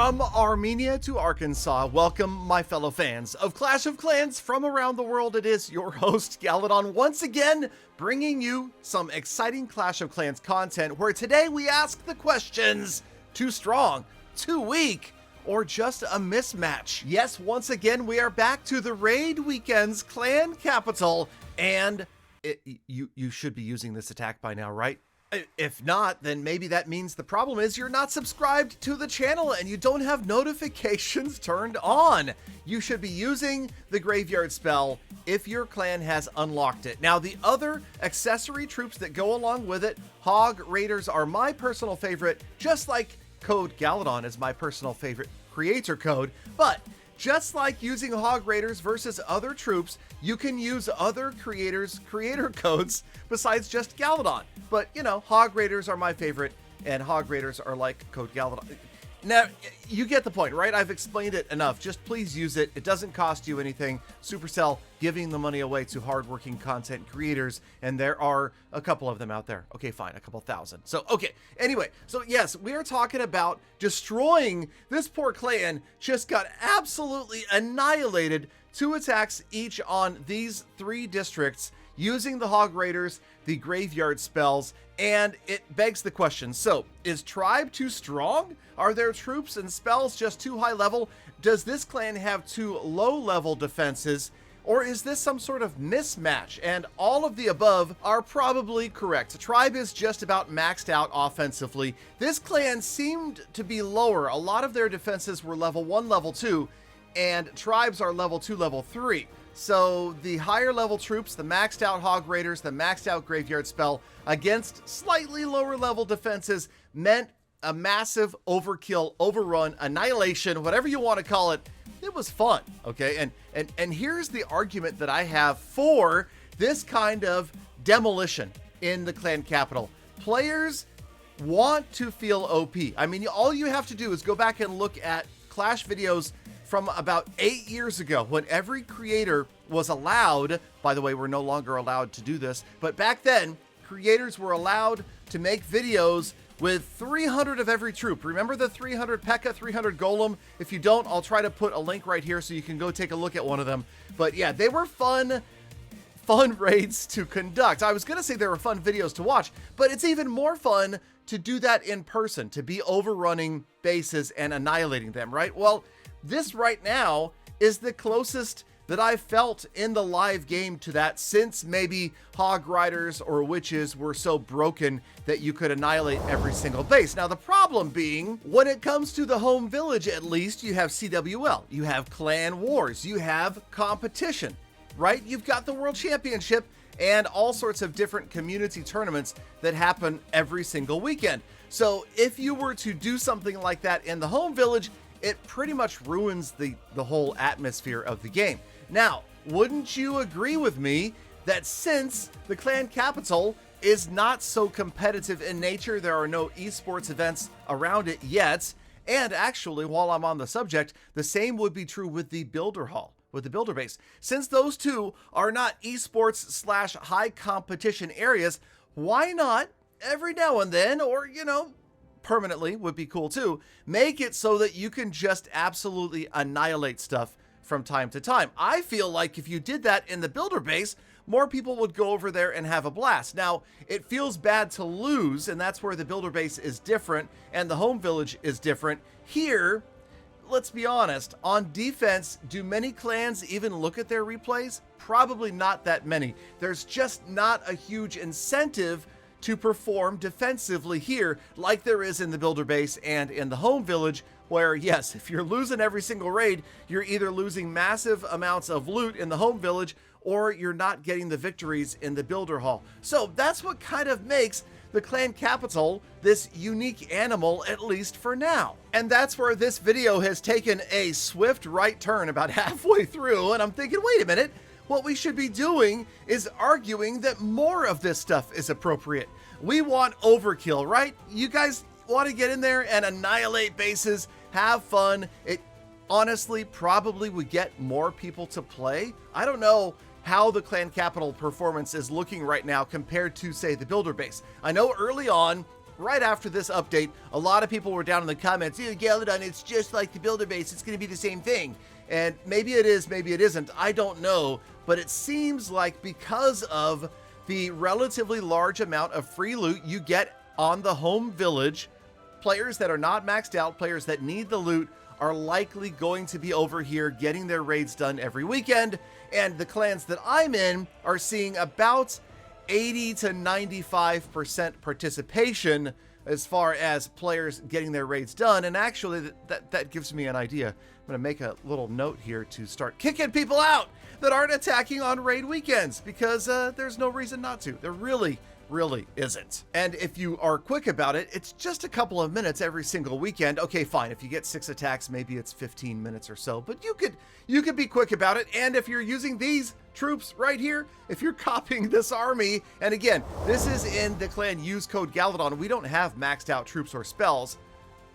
From Armenia to Arkansas, welcome my fellow fans of Clash of Clans from around the world. It is your host, Galadon, once again bringing you some exciting Clash of Clans content where today we ask the questions: too strong, too weak, or just a mismatch? Yes, once again, we are back to the raid weekend's clan capital, and you should be using this attack by now, right? If not, then maybe that means the problem is you're not subscribed to the channel and you don't have notifications turned on. You should be using the graveyard spell if your clan has unlocked it. Now, the other accessory troops that go along with it, Hog Raiders, are my personal favorite, just like code Galadon is my personal favorite creator code. But just like using Hog Raiders versus other troops, you can use other creators' creator codes besides just Galadon. But, you know, Hog Raiders are my favorite, and Hog Raiders are like code Galadon. Now, you get the point, right? I've explained it enough. Just please use it. It doesn't cost you anything. Supercell giving the money away to hardworking content creators, and there are a couple of them out there. Okay, fine, a couple thousand. So, okay, anyway, so yes, we are talking about destroying this poor clan. Just got absolutely annihilated. 2 attacks each on these 3 districts using the Hog Raiders, the graveyard spells, and it begs the question, so is Tribe too strong? Are their troops and spells just too high level? Does this clan have too low level defenses? Or is this some sort of mismatch? And all of the above are probably correct. Tribe is just about maxed out offensively. This clan seemed to be lower. A lot of their defenses were level 1, level 2, and Tribes are level 2, level 3. So the higher level troops, the maxed out Hog Raiders, the maxed out graveyard spell against slightly lower level defenses meant a massive overkill, overrun, annihilation, whatever you want to call it. It was fun, okay? And here's the argument that I have for this kind of demolition in the clan capital. Players want to feel OP. I mean, all you have to do is go back and look at Clash videos from about 8 years ago, when every creator was allowed, by the way, we're no longer allowed to do this, but back then, creators were allowed to make videos with 300 of every troop. Remember the 300 P.E.K.K.A., 300 Golem? If you don't, I'll try to put a link right here so you can go take a look at one of them. But yeah, they were fun raids to conduct. I was gonna say they were fun videos to watch, but it's even more fun to do that in person, to be overrunning bases and annihilating them, right? Well, this right now is the closest that I've felt in the live game to that since maybe Hog Riders or Witches were so broken that you could annihilate every single base. Now, the problem being, when it comes to the home village, at least, you have CWL, you have clan wars, you have competition, right? You've got the World Championship and all sorts of different community tournaments that happen every single weekend. So if you were to do something like that in the home village, it pretty much ruins the whole atmosphere of the game. Now, wouldn't you agree with me that since the clan capital is not so competitive in nature, there are no esports events around it yet, and actually, while I'm on the subject, the same would be true with the builder hall, with the builder base. Since those two are not esports / high competition areas, why not every now and then, or, you know, permanently would be cool too, make it so that you can just absolutely annihilate stuff from time to time. I feel like if you did that in the builder base, more people would go over there and have a blast. Now, it feels bad to lose, and that's where the builder base is different and the home village is different. Here, let's be honest, on defense, do many clans even look at their replays? Probably not that many. There's just not a huge incentive to perform defensively here like there is in the builder base and in the home village, where yes, if you're losing every single raid, you're either losing massive amounts of loot in the home village or you're not getting the victories in the builder hall. So that's what kind of makes the clan capital this unique animal, at least for now. And that's where this video has taken a swift right turn about halfway through, and I'm thinking, wait a minute, what we should be doing is arguing that more of this stuff is appropriate. We want overkill, right? You guys want to get in there and annihilate bases, have fun. It honestly probably would get more people to play. I don't know how the clan capital performance is looking right now compared to, say, the builder base. I know early on right after this update, a lot of people were down in the comments, "Yeah, Galadon, it's just like the builder base, it's going to be the same thing." And maybe it is, maybe it isn't, I don't know, but it seems like because of the relatively large amount of free loot you get on the home village, players that are not maxed out, players that need the loot, are likely going to be over here getting their raids done every weekend, and the clans that I'm in are seeing about 80 to 95% participation as far as players getting their raids done. And actually that gives me an idea. I'm going to make a little note here to start kicking people out that aren't attacking on raid weekends, because there's no reason not to. There really isn't. And if you are quick about it, it's just a couple of minutes every single weekend. Okay, fine. If you get 6 attacks, maybe it's 15 minutes or so, but you could be quick about it. And if you're using these troops right here, if you're copying this army, and again, this is in the clan use code Galadon. We don't have maxed out troops or spells.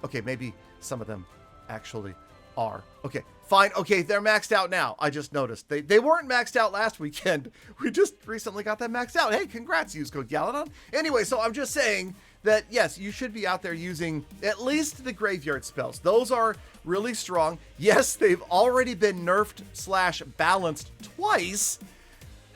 Okay, maybe some of them actually are. Okay, fine. Okay, they're maxed out now. I just noticed. They weren't maxed out last weekend. We just recently got them maxed out. Hey, congrats, use code Galadon. Anyway, so I'm just saying that, yes, you should be out there using at least the graveyard spells. Those are really strong. Yes, they've already been nerfed / balanced twice.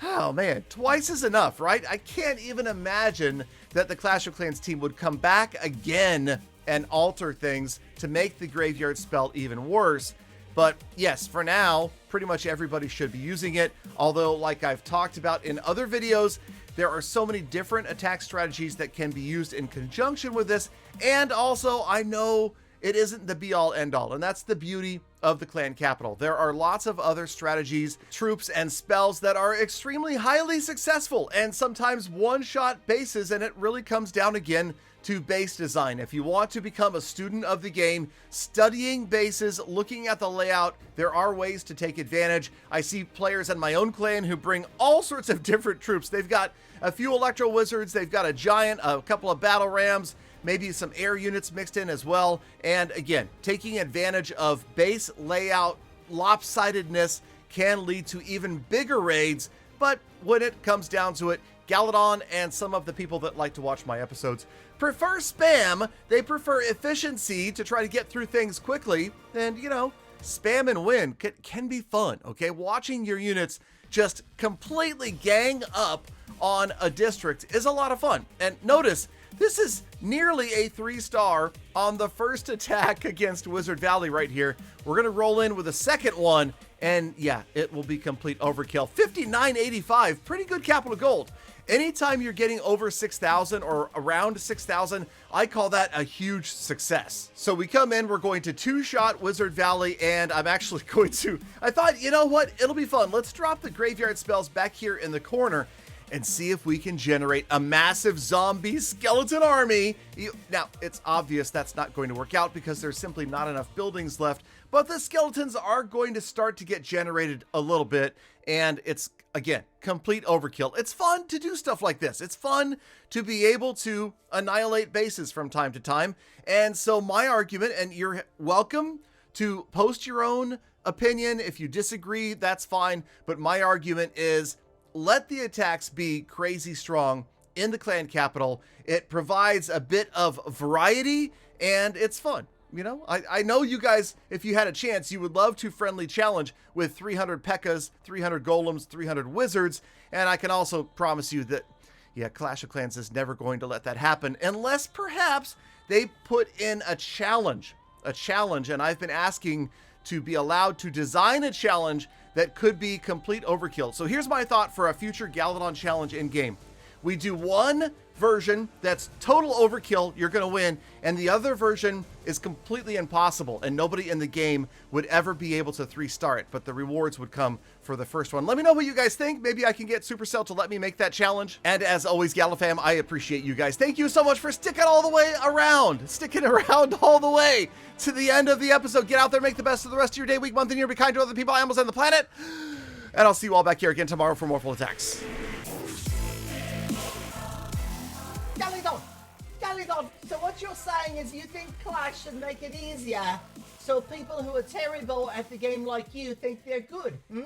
Oh, man, twice is enough, right? I can't even imagine that the Clash of Clans team would come back again and alter things to make the graveyard spell even worse. But yes, for now, pretty much everybody should be using it. Although, like I've talked about in other videos, there are so many different attack strategies that can be used in conjunction with this. And also, I know it isn't the be-all end-all, and that's the beauty of the clan capital. There are lots of other strategies, troops, and spells that are extremely highly successful and sometimes one-shot bases, and it really comes down again to base design. If you want to become a student of the game, studying bases, looking at the layout, there are ways to take advantage. I see players in my own clan who bring all sorts of different troops. They've got a few Electro Wizards, they've got a Giant, a couple of Battle Rams, maybe some air units mixed in as well. And again, taking advantage of base layout lopsidedness can lead to even bigger raids. But when it comes down to it, Galadon and some of the people that like to watch my episodes prefer spam. They prefer efficiency to try to get through things quickly. And, you know, spam and win can be fun, okay? Watching your units just completely gang up on a district is a lot of fun. And notice, this is nearly a 3-star on the first attack against Wizard Valley right here. We're going to roll in with a second one, and yeah, it will be complete overkill. 5985, pretty good capital gold. Anytime you're getting over 6,000 or around 6,000, I call that a huge success. So we come in, we're going to 2-shot Wizard Valley, and I'm actually going to, I thought, you know what, it'll be fun. Let's drop the graveyard spells back here in the corner and see if we can generate a massive zombie skeleton army. Now, it's obvious that's not going to work out because there's simply not enough buildings left, but the skeletons are going to start to get generated a little bit, and it's, again, complete overkill. It's fun to do stuff like this. It's fun to be able to annihilate bases from time to time. And so my argument, and you're welcome to post your own opinion. If you disagree, that's fine. But my argument is, let the attacks be crazy strong in the clan capital. It provides a bit of variety, and it's fun. You know, I know you guys, if you had a chance, you would love to friendly challenge with 300 P.E.K.K.A.s, 300 Golems, 300 Wizards, and I can also promise you that, yeah, Clash of Clans is never going to let that happen unless perhaps they put in a challenge, and I've been asking to be allowed to design a challenge that could be complete overkill. So here's my thought for a future Galadon challenge in-game. We do one version that's total overkill, you're going to win, and the other version is completely impossible, and nobody in the game would ever be able to 3-star it, but the rewards would come for the first one. Let me know what you guys think. Maybe I can get Supercell to let me make that challenge. And as always, Galafam, I appreciate you guys. Thank you so much for sticking all the way around, all the way to the end of the episode. Get out there, make the best of the rest of your day, week, month, and year. Be kind to other people, animals, and the planet. And I'll see you all back here again tomorrow for more full attacks. Galadon, so what you're saying is you think Clash should make it easier so people who are terrible at the game like you think they're good, hmm?